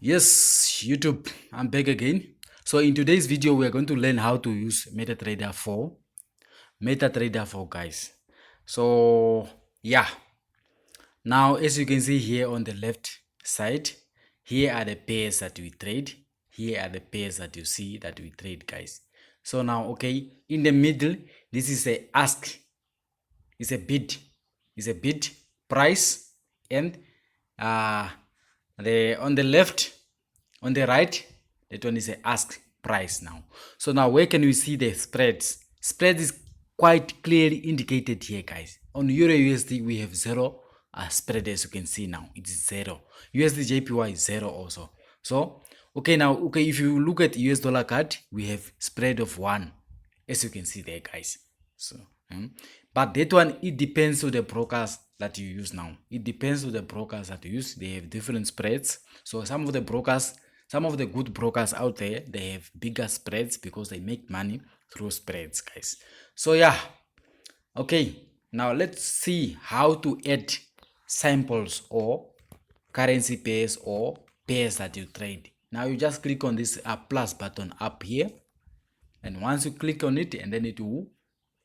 Yes, YouTube, I'm back again. So in today's video, we are going to learn how to use MetaTrader 4 guys. So yeah, now as you can see here on the left side, here are the pairs that we trade. Here are the pairs that you see that we trade guys. So now, okay, in the middle, this is a ask, is a bid, is a bid price, and uh the on the left, on the right, that one is a ask price now. So now where can we see the spread is quite clearly indicated here guys. On euro USD we have zero spread, as you can see now it is zero. USD JPY is zero also. So okay, now okay, if you look at US dollar card, we have spread of 1, as you can see there guys. So but that one, it depends on the brokers that you use now. It depends on the brokers that you use. They have different spreads. So some of the brokers, some of the good brokers out there, they have bigger spreads because they make money through spreads guys. So yeah, okay, now let's see how to add samples or currency pairs or pairs that you trade. Now you just click on this plus button up here, and once you click on it, and then it will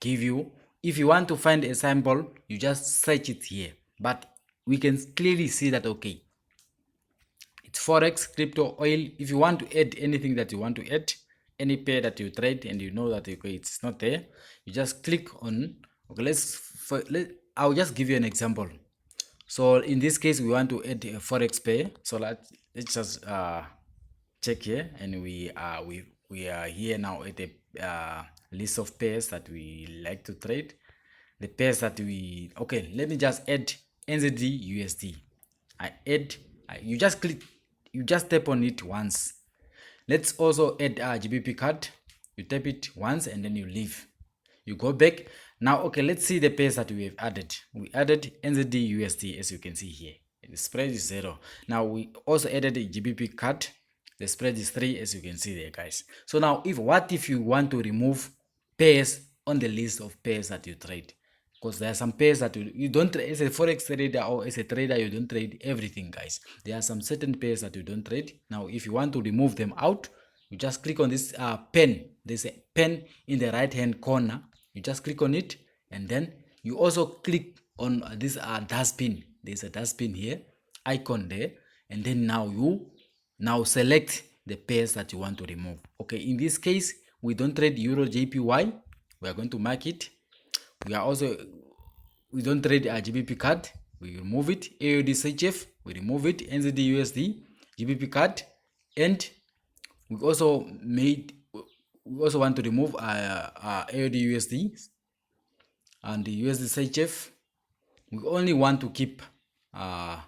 give you, if you want to find a sample, you just search it here. But we can clearly see that okay, it's forex, crypto, oil. If you want to add anything that you want to add, any pair that you trade and you know that okay, it's not there, you just click on, okay, I'll just give you an example. So in this case, we want to add a forex pair. So let's just check here, and we are here now at the list of pairs that we like to trade. The pairs that we, okay, let me just add NZD USD. You just click, you just tap on it once. Let's also add a GBP card. You tap it once and then you leave. You go back. Now, okay, let's see the pairs that we have added. We added NZD USD, as you can see here. The spread is 0. Now, we also added a GBP card. The spread is 3, as you can see there, guys. So now, what if you want to remove pairs on the list of pairs that you trade? Because there are some pairs that you don't trade as a forex trader, or as a trader, you don't trade everything guys. There are some certain pairs that you don't trade. Now if you want to remove them out, you just click on this pen. There's a pen in the right hand corner. You just click on it, and then you also click on this dustbin. There's a dustbin here, icon there, and then now you select the pairs that you want to remove. Okay, in this case we don't trade euro JPY. We are going to mark it. We don't trade a GBP card, we remove it. AUD CHF, we remove it. NZD USD, GBP card, and we also want to remove AUD USD and the USD CHF. We only want to keep USD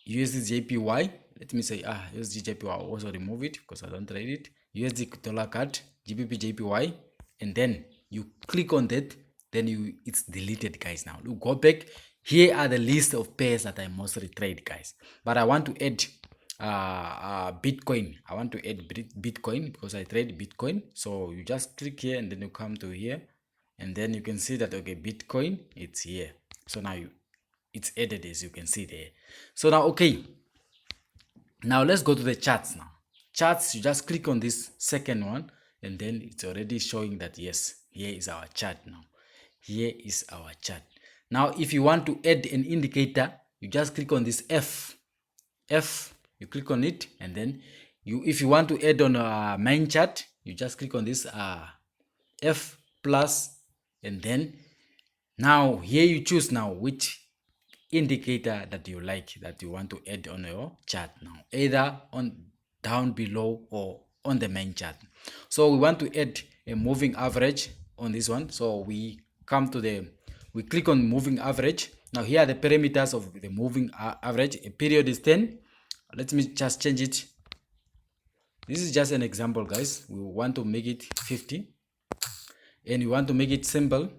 JPY. Let me say USD JPY, I'll also remove it because I don't trade it. USD dollar card, GBP JPY, and then you click on that, then it's deleted guys. Now you go back. Here are the list of pairs that I mostly trade guys, but I want to add Bitcoin. I want to add Bitcoin because I trade Bitcoin. So you just click here, and then you come to here, and then you can see that okay, Bitcoin, it's here. So now it's added, as you can see there. So now okay, now let's go to the charts. Now charts, you just click on this second one, and then it's already showing that yes, here is our chart. Now here is our chart. Now if you want to add an indicator, you just click on this F, you click on it, and then if you want to add on a main chart, you just click on this F plus, and then now here you choose now which indicator that you like, that you want to add on your chart. Now either on down below or on the main chart. So we want to add a moving average on this one. So we click on moving average. Now here are the parameters of the moving average. A period is 10. Let me just change it. This is just an example guys. We want to make it 50, and we want to make it simple.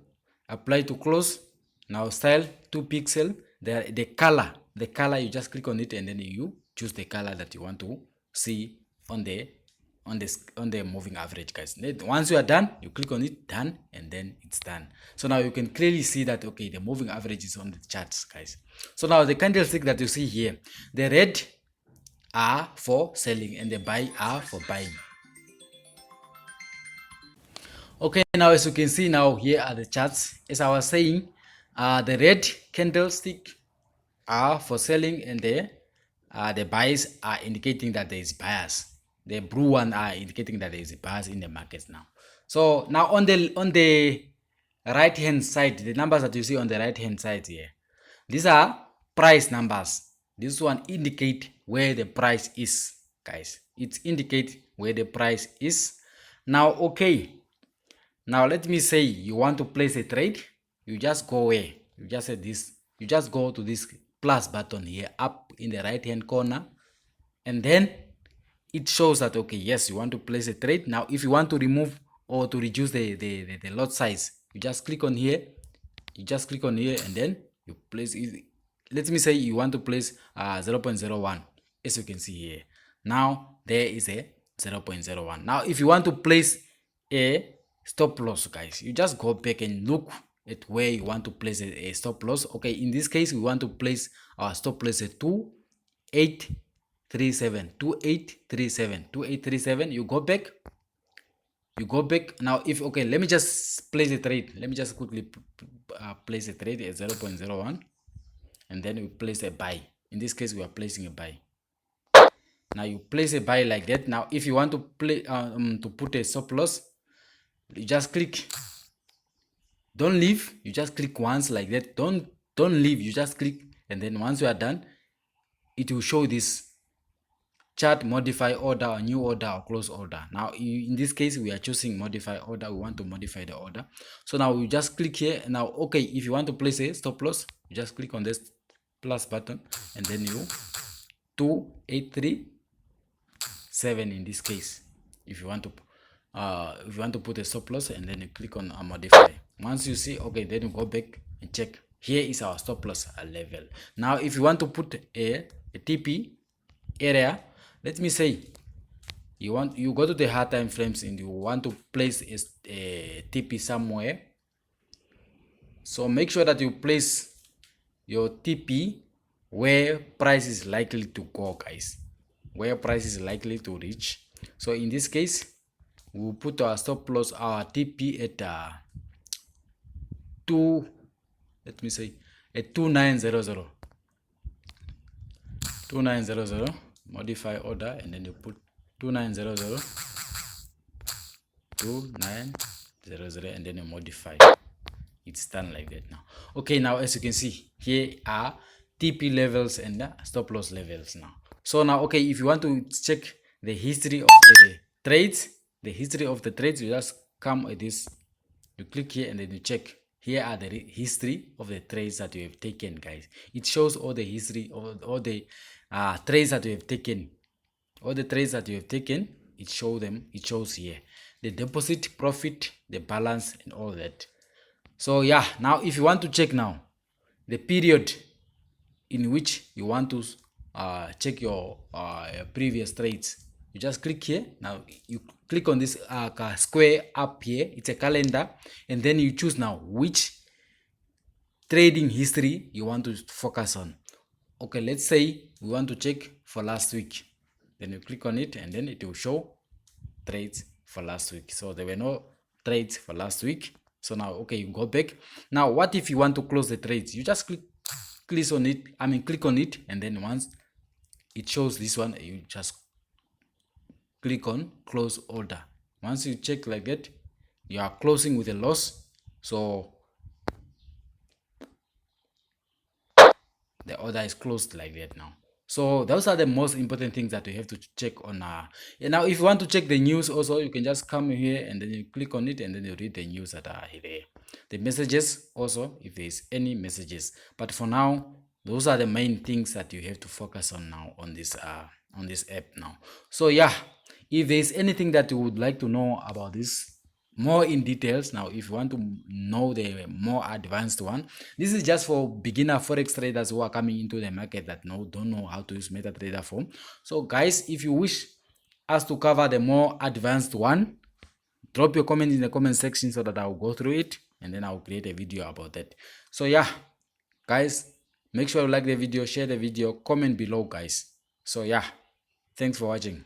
Apply to close. Now style 2 pixel. The color you just click on it, and then you choose the color that you want to see on the moving average guys. Once you are done, you click on it, done, and then it's done. So now you can clearly see that okay, the moving average is on the charts guys. So now the candlestick that you see here, the red are for selling and the buy are for buying. Okay, now as you can see now, here are the charts. As I was saying, the red candlestick are for selling and the buys are indicating that there is buyers. The blue one are indicating that there is buyers in the markets now. So now on the right hand side, the numbers that you see on the right hand side here, these are price numbers. This one indicate where the price is, guys. It indicates where the price is. Now, okay. Now let me say you want to place a trade. You just go where? You just say this. You just go to this plus button here up in the right hand corner, and then it shows that okay, yes, you want to place a trade. Now if you want to remove or to reduce the lot size, you just click on here. You just click on here and then you place it. Let me say you want to place 0.01, as you can see here. Now there is a 0.01. Now if you want to place a stop loss, guys, you just go back and look at where you want to place a stop loss. Okay, in this case we want to place our stop loss at 2837. You go back. Now if okay, let me just place a trade. Let me just quickly place a trade at 0.01 and then we place a buy. In this case we are placing a buy. Now you place a buy like that. Now if you want to play to put a stop loss, you just click. Don't leave. You just click once like that. Don't leave. You just click, and then once you are done, it will show this chart modify order or new order or close order. Now in this case we are choosing modify order. We want to modify the order. So now you just click here. Now okay, if you want to place a stop loss, you just click on this plus button and then you 2837 in this case. If you want to put a stop loss, and then you click on modify. Once you see okay, then you go back and check. Here is our stop loss level. Now if you want to put a TP area, let me say you go to the hard time frames and you want to place a TP somewhere. So make sure that you place your TP where price is likely to go, guys, where price is likely to reach. So in this case we'll put our stop loss, our TP at 2900, modify order, and then you put 2900 and then you modify. It's done like that now. Okay, now as you can see, here are TP levels and stop loss levels now. So now okay, if you want to check the history of the trades, you just come at this, you click here and then you check. Here are the history of the trades that you have taken, guys. It shows all the history of all the trades that you have taken. All the trades that you have taken, it shows here the deposit, profit, the balance, and all that. So yeah, now if you want to check now the period in which you want to check your previous trades, you just click here. Now you click on this square up here. It's a calendar, and then you choose now which trading history you want to focus on. Okay, let's say we want to check for last week. Then you click on it and then it will show trades for last week. So there were no trades for last week. So now okay, you go back. Now what if you want to close the trades? You just click on it, and then once it shows this one, you just click on close order. Once you check like that, you are closing with a loss. So the order is closed like that now. So those are the most important things that you have to check on. And now if you want to check the news also, you can just come here and then you click on it and then you read the news that are here. The messages also, if there is any messages. But for now, those are the main things that you have to focus on now on this app now. So yeah, if there is anything that you would like to know about this more in details, now if you want to know the more advanced one, this is just for beginner forex traders who are coming into the market that don't know how to use MetaTrader form. So guys, if you wish us to cover the more advanced one, drop your comment in the comment section so that I'll go through it and then I'll create a video about that. So yeah, guys, make sure you like the video, share the video, comment below, guys. So yeah. Thanks for watching.